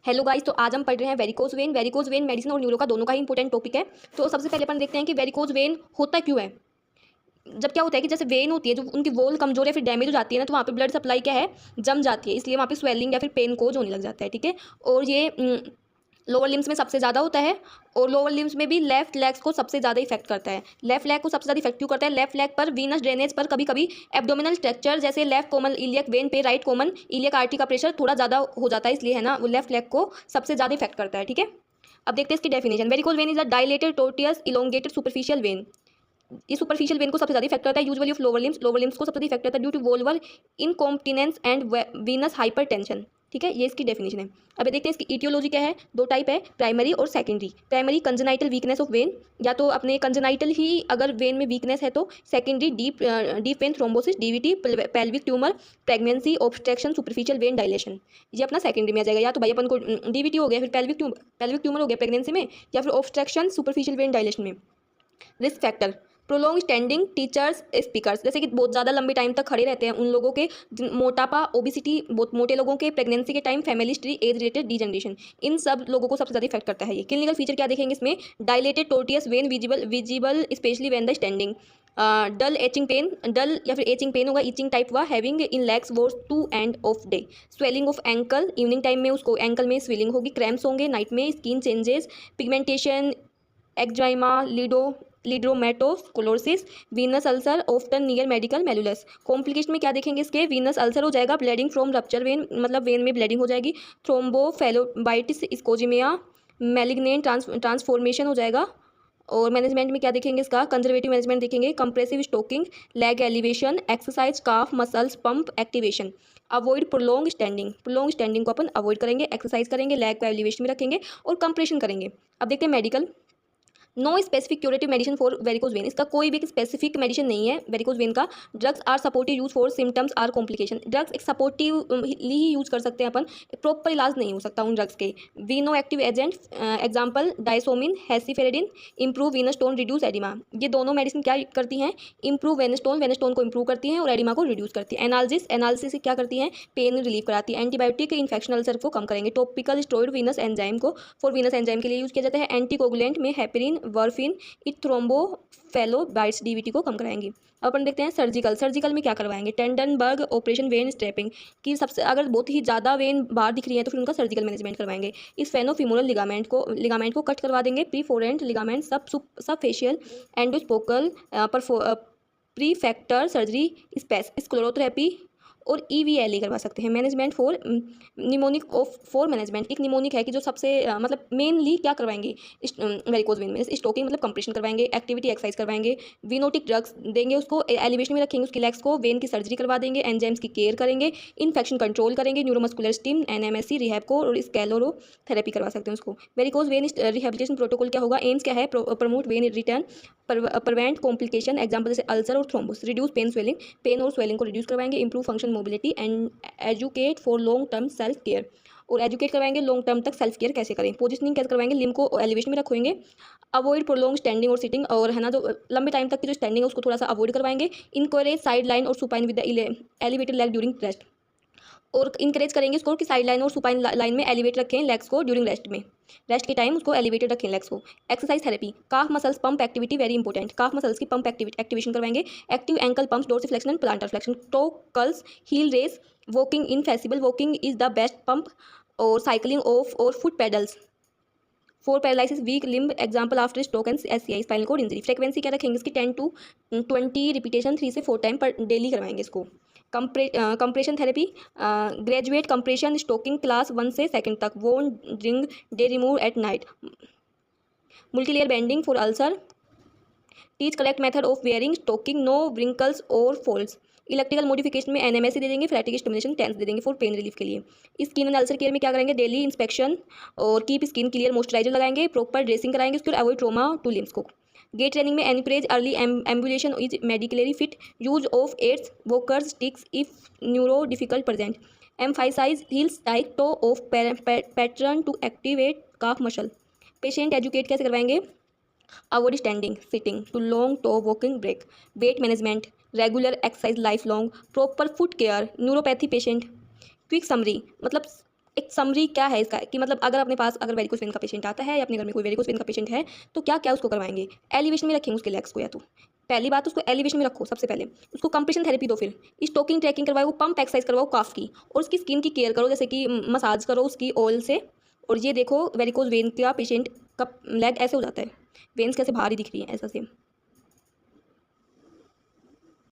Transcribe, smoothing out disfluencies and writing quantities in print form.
Hello guys, तो आज हम पढ़ रहे हैं varicose vein. Varicose vein medicine और न्यूरो का दोनों का ही इंपॉर्टेंट टॉपिक है। तो सबसे पहले अपन देखते हैं कि वेरिकोज वेन होता क्यों है। जब क्या होता है कि जैसे वेन होती है, जो उनकी वॉल कमजोर या फिर डैमेज हो जाती है ना, तो वहाँ पे ब्लड सप्लाई क्या है, जम जाती है, इसलिए वहाँ पे स्वेलिंग या फिर पेन कोज होने लग जाता है। ठीक है। और ये लोअर लिम्स में सबसे ज़्यादा होता है, और लोअर लिम्स में भी लेफ्ट लेग्स को सबसे ज़्यादा इफेक्ट करता है। लेफ्ट लेग को सबसे ज़्यादा इफेक्ट क्यों करता है? लेफ्ट लेग पर वीनस ड्रेनेज पर कभी कभी एब्डोमिनल स्ट्रक्चर जैसे लेफ्ट कॉमन इलियक वेन पे राइट कॉमन इलियक आर्टरी का प्रेशर थोड़ा ज़्यादा हो जाता है, इसलिए है ना, वो लेफ्ट लेग को सबसे ज़्यादा इफेक्ट करता है। ठीक है। अब देखते हैं इसकी definition. Varicose vein is a dilated tortuous elongated superficial vein. ये सुपरफिशियल वेन को सबसे ज़्यादा इफेक्ट करता है। यूजुअली ऑफ लोअर लिम्स को सबसे ज़्यादा इफेक्ट करता है due to valvular incompetence and venous hypertension. ठीक है, ये इसकी डेफिनेशन है। अब देखते हैं इसकी इटियोलॉजी क्या है। दो टाइप है, प्राइमरी और secondary. Primary congenital weakness of when, या तो अपने कंजेनाइटल ही अगर वेन में वीकनेस है तो। Secondary deep vein thrombosis, DVT, pelvic tumour, pregnancy, obstruction, superficial when dilation. ये अपना सेकेंडरी में आ जाएगा। या तो भाई अपन को डीवीटी हो गया, फिर पेल्विक ट्यूमर हो गया प्रेगनेंसी में, या फिर ऑब्स्ट्रक्शन सुपरफिशियल वेन डायलेशन में। Risk factor, prolong standing teachers speakers, जैसे कि बहुत ज़्यादा लंबे टाइम तक खड़े रहते हैं उन लोगों के, मोटापा, ओबिसिटी, बहुत मोटे लोगों के, प्रेगनेंसी के time, family history, age related degeneration, इन सब लोगों को सबसे ज़्यादा इफेक्ट करता है ये। क्लिनिकल फीचर क्या देखेंगे इसमें? Dilated tortuous vein visible specially when the standing. Dull aching pain, dull या फिर एचिंग पेन होगा, इचिंग टाइप हुआ, heaviness in legs worse to end of day. Swelling of ankle, evening time में उसको ankle में स्वेलिंग होगी। Cramps होंगे night में। Skin changes, pigmentation, eczema, lipodermatosclerosis, venous ulcer often near medial malleolus. Complication में क्या देखेंगे इसके? वीनस अल्सर हो जाएगा, ब्लीडिंग फ्रॉम रप्चर वेन, मतलब वेन में ब्लीडिंग हो जाएगी। थ्रोम्बोफेलोबाइटिस, स्कोजिमिया, मैलिग्नेंट ट्रांसफॉर्मेशन हो जाएगा। और मैनेजमेंट में क्या देखेंगे इसका? कंजर्वेटिव मैनेजमेंट देखेंगे, compressive stocking, leg elevation, exercise, calf muscles pump activation. Avoid prolonged standing को अपन अवॉइड करेंगे, एक्सरसाइज करेंगे, लेग को एलिवेशन में रखेंगे और कंप्रेशन करेंगे। अब देखते हैं medical. No specific curative medicine for varicose vein, इसका कोई भी स्पेसिफिक मेडिसिन नहीं है वेरिकोज वेन का। Drugs are supportive use for symptoms or complication, drugs एक सपोर्टिव ही यूज कर सकते हैं अपन, प्रॉपर इलाज नहीं हो सकता उन ड्रग्स के। Veno active agent, example diosmin, hesperidin, improve venous tone, reduce oedema. ये दोनों मेडिसिन क्या करती हैं? इंप्रूव वेनस टोन को इंप्रूव करती हैं और एडिमा को रिड्यूस करती है। एनालिसिस से क्या करती हैं? पेन रिलीव कराती है। एंटीबायोटिक इन्फेक्शन अल्सर को कम करेंगे। टॉपिकल स्टेरॉइड वीनस एंजाइम को फॉर वीनस एंजाइम के लिए यूज किया जाता है। एंटीकोगुलेंट में हेपेरिन, वर्फिन, थ्रोम्बोफेलोबाइट्स डीवीटी को कम कराएंगे। अब अपन देखते हैं सर्जिकल में क्या करवाएंगे। टेंडनबर्ग ऑपरेशन, वेन स्ट्रैपिंग की, सबसे अगर बहुत ही ज़्यादा वेन बाहर दिख रही है तो फिर उनका सर्जिकल मैनेजमेंट करवाएंगे। इस फेनोफिमोरल लिगामेंट को कट करवा देंगे। प्रीफोरेंट लिगामेंट, सब फेशियल एंडोस्पोकल प्रीफैक्टर सर्जरी, स्क्लेरोथेरेपी और ईवीएलई करवा सकते हैं। Management for mnemonic of for management, एक निमोनिक है कि जो सबसे मतलब मेनली क्या करवाएंगे वेरिकोज वेन में? स्टोकिंग मतलब कंप्रेशन करवाएंगे, एक्टिविटी एक्सरसाइज करवाएंगे, विनोटिक ड्रग्स देंगे, उसको एलिवेशन में रखेंगे उसकी लेग्स को, वेन की सर्जरी करवा देंगे, एंजाइम्स की केयर करेंगे, इन्फेक्शन कंट्रोल करेंगे, न्यूरोमस्कुलर स्टीम, एनएमएससी रिहैब को और स्कैलोरोथेरेपी करवा सकते हैं उसको। वेरिकोज वेन रिहेबिलिटेशन प्रोटोकॉल क्या होगा? एम्स क्या है? Promote when return, prevent complication, example जैसे अल्सर और थ्रोम्बोस, रिड्यूस पेन और स्वेलिंग को रिड्यूस करवाएंगे, improve function mobility and educate for long term self care, और एजुकेट करवाएंगे लॉन्ग टर्म तक सेल्फ केयर कैसे करें। पोजिशनिंग कैसे करवाएंगे? लिम्ब को एलिवेशन में रखेंगे। अवॉइड प्रोलॉन्ग स्टैंडिंग और सिटिंग, और है ना, जो लंबे टाइम तक की जो स्टैंडिंग है उसको थोड़ा सा अवॉइड करवाएंगे। इनकरेज साइड लाइन और supine with the elevated leg during rest, और इंकरेज करेंगे इसको कि साइड लाइन और सुपाइन लाइन में एलिवेट रखें लेग्स को ड्यूरिंग रेस्ट के टाइम उसको एलिवेटेड रखें लेग्स को। Exercise therapy, calf muscles pump activity very important, calf muscles की पंप एक्टिवेशन करवाएंगे। Active ankle pumps, dorsiflexion and plantar flexion, toe curls, heel raise, walking in feasible walking is the best pump, और cycling of और foot pedals for paralysis weak limb, example after stroke and SCI spinal cord injury. Frequency क्या रखेंगे इसकी? 10 to 20 repetition 3 से 4 time पर daily करवाएंगे इसको। Compression therapy, graduate compression stocking class 1 से 2 तक, worn during day remove at night, multilayer bandaging for ulcer, teach correct method of wearing stocking, no wrinkles और फोल्ड्स। इलेक्ट्रिकल मॉडिफिकेशन में NMSC दे देंगे, फ्लैटिक stimulation tense दे देंगे for pain relief के लिए। Skin and ulcer care में क्या करेंगे? Daily inspection और कीप स्किन क्लियर, मॉइस्चराइजर लगाएंगे, प्रॉपर ड्रेसिंग कराएंगे उसके, अवॉइड ट्रोमा टू लिम्स को। गेट ट्रेनिंग में encourage early ambulation is medically fit, use of aids walkers sticks if neuro difficult present, emphasise heels tight toe off pattern to activate calf muscle. Patient educate कैसे करवाएंगे? Avoid standing sitting too long to walking break, weight management, regular exercise life long, proper foot care, neuropathy patient. Quick summary मतलब एक summary क्या है इसका कि मतलब अगर अपने पास अगर वेरिकोज वेन का पेशेंट आता है या अपने घर में कोई वेरिकोज वेन का पेशेंट है तो क्या क्या उसको करवाएंगे। एलिवेशन में रखेंगे उसके लेग्स को, या तो पहली बात उसको एलिवेशन में रखो सबसे पहले, उसको कंप्रेशन थेरेपी दो, फिर स्टोकिंग ट्रैकिंग करवाओ, पंप एक्सरसाइज करवाओ काफ की, और उसकी स्किन की केयर करो जैसे कि मसाज करो उसकी ऑयल से। और ये देखो वेरिकोज वेन का पेशेंट का लेग ऐसे हो जाता है, वेन्स कैसे बाहर ही दिख रही है ऐसा सेम।